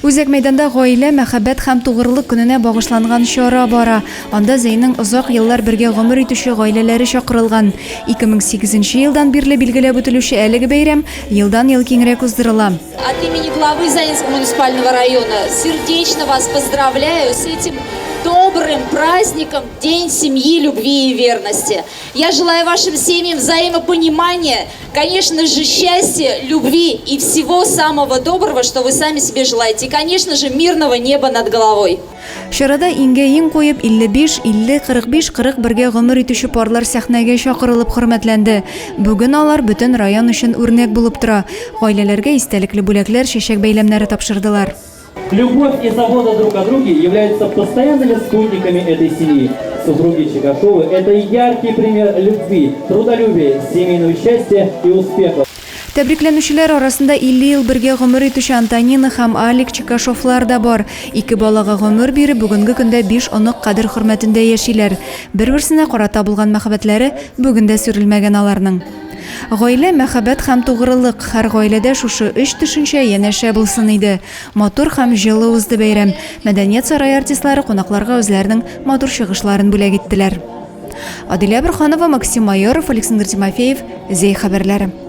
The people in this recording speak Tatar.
Үзәк мәйданда гаилә, мәхәббәт һәм тугрылык көненә багышланган чара бара. Анда Зәйнең озак еллар бергә гомер итүче гаиләләре чакырылган. 2008 елдан бирле билгеләп үтелүче әлеге бәйрәм елдан-ел киңрәк уздырыла. От имени главы Заинского муниципального района сердечно вас поздравляю с этим добрым праздником, День семьи, любви и верности. Я желаю вашим семьям взаимопонимания, конечно же, счастья, любви и всего самого доброго, что вы сами себе желаете. И, конечно же, мирного неба над головой. Чарада иңгә иң куеп 55, 50, 45, 40 бергә гомер итүче парлар сәхнәгә чакырылып хөрмәтләнде. Бүген алар бөтен район өчен үрнәк булып тора. Гаиләләргә истәлекле бүләкләр, чәчәк бәйләмнәре тапшырдылар. Любовь и забота друг о друге являются постоянными спутниками этой семьи. Супруги Чикашовы – это яркий пример любви, трудолюбия, семейного счастья и успеха. Тәбрикләнүчеләр арасында 50 ел бергә гомер итүче Антонина һәм Алик Чикашовлар да бар. Ике балага гомер биреп, бүгенге көндә 5 онык кадер хөрмәтендә яшиләр. Бер-берсенә карата булган мәхәббәтләре бүген дә сүрелмәгән аларның. Гаилә, мәхәббәт һәм тугрылык һәр гаиләдә шушы 3 төшенчә янәшә булсын иде. Матур һәм җылы узды бәйрәм. Мәдәният сарае артистлары кунакларга үзләренең матур чыгышларын бүләк иттеләр. Адилә Бөрханова, Максим Майоров, Александр Тимофеев, Зей хәбәрләре.